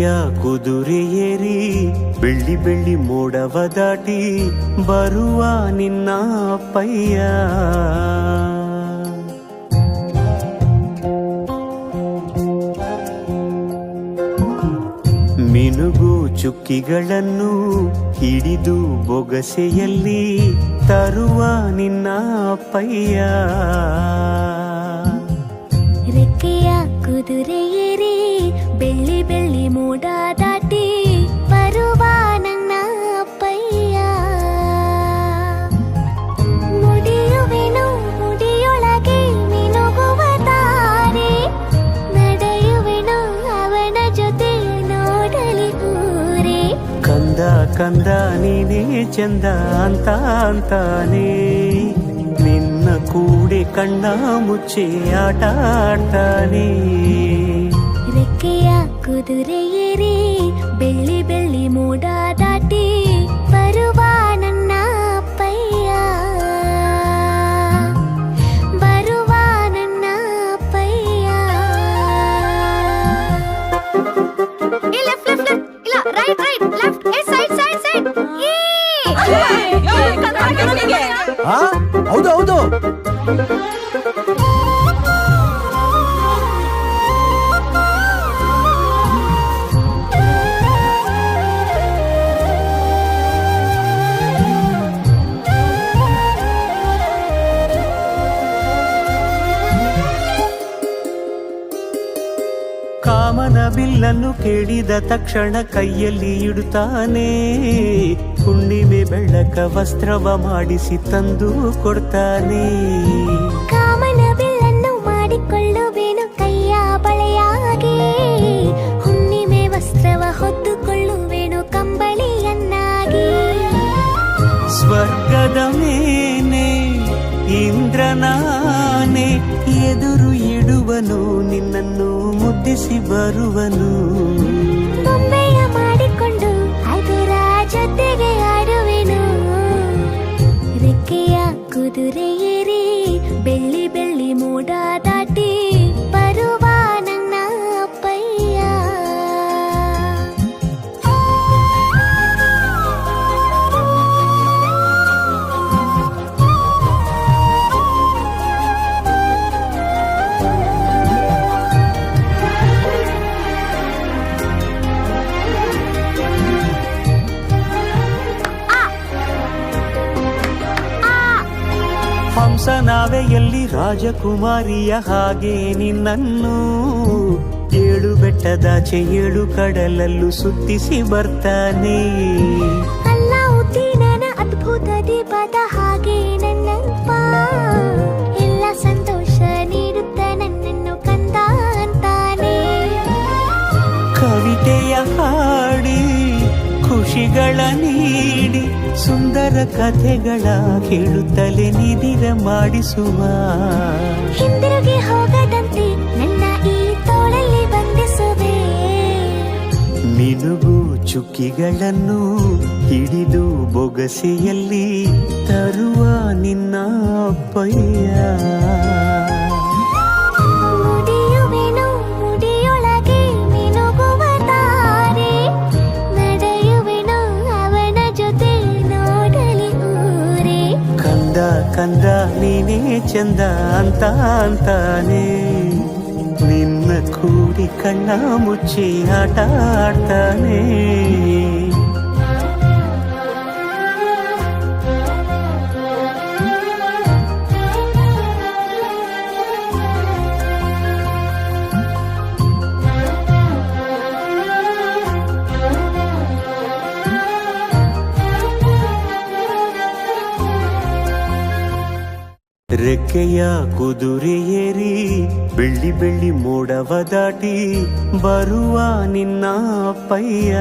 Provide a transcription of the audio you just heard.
ರೆಕ್ಕೆಯ ಕುದುರೆ ಏರಿ ಬೆಳ್ಳಿ ಬೆಳ್ಳಿ ಮೋಡವ ದಾಟಿ ಬರುವ ನಿನ್ನ ಅಪ್ಪಯ್ಯ. ಮಿನುಗು ಚುಕ್ಕಿಗಳನ್ನು ಹಿಡಿದು ಬೊಗಸೆಯಲ್ಲಿ ತರುವ ನಿನ್ನ ಅಪ್ಪಯ್ಯ. ರೆಕ್ಕೆಯ ಕುದುರೆ ಏರಿ ಬೆಳ್ಳಿ ಬೆಳ್ಳಿ ಮೋಡ ದಾಟಿ ಬರುವ ನನ್ನ ಅಪ್ಪಯ್ಯ. ಮುಡಿಯುವೆನು ಮುಡಿಯೊಳಗೆ ಮಿನುಗುವ ತಾರೆ, ನಡೆಯುವೆನು ಅವನ ಜೊತೆ ನೋಡಲಿ ಊರೇ. ಕಂದ ಕಂದ ನೀನೇ ಚಂದ ಅಂತ ಅಂತಾನೆ, ನಿನ್ನ ಕೂಡೆ ಕಣ್ಣ ಮುಚ್ಚೆ ಆಟ ಆಡ್ತಾನೆ. ರೆಕ್ಕೆಯ ಕುದುರೆ ಏರಿ ಬೆಳ್ಳಿ ಬೆಳ್ಳಿ ಮೋಡ ದಾಟಿ ಬರುವ ನನ್ನ ಅಪ್ಪಯ್ಯ. ಬರುವ ನನ್ನ ಅಪ್ಪಯ್ಯ. ಇಲ್ಲ right right left side side side. ಹೌದು ಹೌದು. ಕಾಮನ ಬಿಲ್ಲನ್ನು ಕೇಳಿದ ತಕ್ಷಣ ಕೈಯಲ್ಲಿ ಇಡುತ್ತಾನೆ, ಹುಣ್ಣಿಮೆ ಬೆಳಕ ವಸ್ತ್ರವ ಮಾಡಿಸಿ ತಂದು ಕೊಡ್ತಾನೆ. ಕಾಮನ ಬಿಲ್ಲನ್ನು ಮಾಡಿಕೊಳ್ಳುವೆನು ಕೈಯ ಬಳೆಯಾಗಿ, ಹುಣ್ಣಿಮೆ ವಸ್ತ್ರವ ಹೊತ್ತುಕೊಳ್ಳುವೆನು ಕಂಬಳಿಯನ್ನಾಗಿ. ಸ್ವರ್ಗದ ಮೇಲೆ ಇಂದ್ರನಾನೆ ಎದುರು ಇಡುವನು, ನಿನ್ನನ್ನು ಮುದ್ದಿಸಿ ಬರುವನು. ಬೊಂಬೆಯ ಮಾಡಿಕೊಂಡು ಅದರ ಜೊತೆಗೆ ಆಡುವೆನು. ರೆಕ್ಕೆಯ ಕುದುರೆ ಏರಿ ಬೆಳ್ಳಿ ಬೆಳ್ಳಿ ಮೋಡ ದಾಟಿ ಬರುವ ನನ್ನ ಅಪ್ಪಯ್ಯ. ಹಂಸನಾವೆಯಲ್ಲಿ ರಾಜಕುಮಾರಿಯ ಹಾಗೆ ನಿನ್ನನ್ನು ಏಳು ಬೆಟ್ಟದಾಚೆ ಏಳು ಕಡಲಲ್ಲೂ ಸುತ್ತಿಸಿ ಬರ್ತಾನೆ. ಅಲ್ಲಾವುದ್ದೀನನ ಅದ್ಭುತ ದೀಪದ ಹಾಗೆ ನನ್ನಪ್ಪ ಎಲ್ಲ ಸಂತೋಷ ನೀಡುತ್ತ ನನ್ನನ್ನು ಕಂದ ಅಂತಾನೆ. ಕವಿತೆಯ ಹಾಡಿ ಖುಷಿಗಳ ನೀಡಿ ಸುಂದರ ಕಥೆಗಳ ಕೇಳುತ್ತಲೇ ನಿದಿರ ಮಾಡಿಸುವ. ಹಿಂದಿರುಗಿ ಹೋಗದಂತೆ ನನ್ನ ಈ ತೋಳಲ್ಲಿ ಬಂಧಿಸುವೆ. ಮಿನುಗು ಚುಕ್ಕಿಗಳನ್ನು ಹಿಡಿದು ಬೊಗಸೆಯಲ್ಲಿ ತರುವ ನಿನ್ನ ಅಪ್ಪಯ್ಯ. ಮುಡಿಯುವೆನು ಮುಡಿಯೊಳಗೆ ಮಿನುಗುವ ತಾರೆ, ನಡೆಯುವೆನು ಅವನ ಜೊತೆ ನೋಡಲಿ ಊರೇ. ಕಂದ ಕಂದ ನೀನೇ ಚಂದ ಅಂತ ಅಂತಾನೆ, ನಿನ್ನ ಕೂಡಿ ಕಣ್ಣ ಮುಚ್ಚಿ ಆಟ ಆಡ್ತಾನೆ. ರೆಕ್ಕೆಯ ಕುದುರೆ ಏರಿ ಬೆಳ್ಳಿ ಬೆಳ್ಳಿ ಮೋಡವ ದಾಟಿ ಬರುವ ನಿನ್ನ ಅಪ್ಪಯ್ಯ.